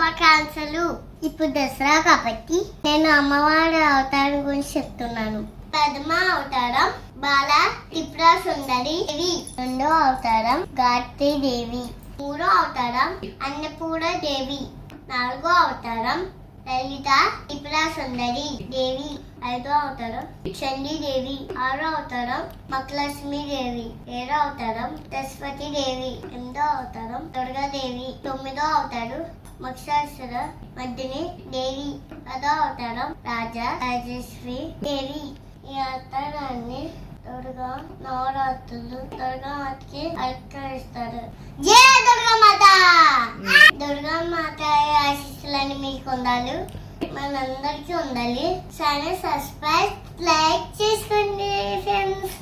శుభాకాంక్షలు. ఇప్పుడు దసరా కాబట్టి నేను అమ్మవారి అవతారం గురించి చెప్తున్నాను. ప్రథమ అవతారం బాల త్రిపుర సుందరి దేవి, రెండో అవతారం గాయత్రి దేవి, మూడో అవతారం అన్నపూర్ణ దేవి, నాలుగో అవతారం లలిత త్రిపుర సుందరి దేవి, ఐదో అవతారం చండీ దేవి, ఆరో అవతారం మహాలక్ష్మి దేవి, ఏడో అవతారం సరస్వతి దేవి, ఎనిమిదో అవతారం దుర్గా దేవి, తొమ్మిదో అవతారం మక్షాసుర మర్దిని దేవి, పదో అవతారం రాజా రాజేశ్వరి దేవి. ఈ అవతారాన్ని దుర్గా నవరాత్రులు దుర్గా మాతకి అలంకరిస్తారు. జై దుర్గా మాత. దుర్గా మాత ఆశీస్సులని మీకు ఉండాలి, మనందరికీ ఉండాలి. ఛానల్ సబ్స్క్రైబ్ లైక్ చేసుకోండి ఫ్రెండ్స్.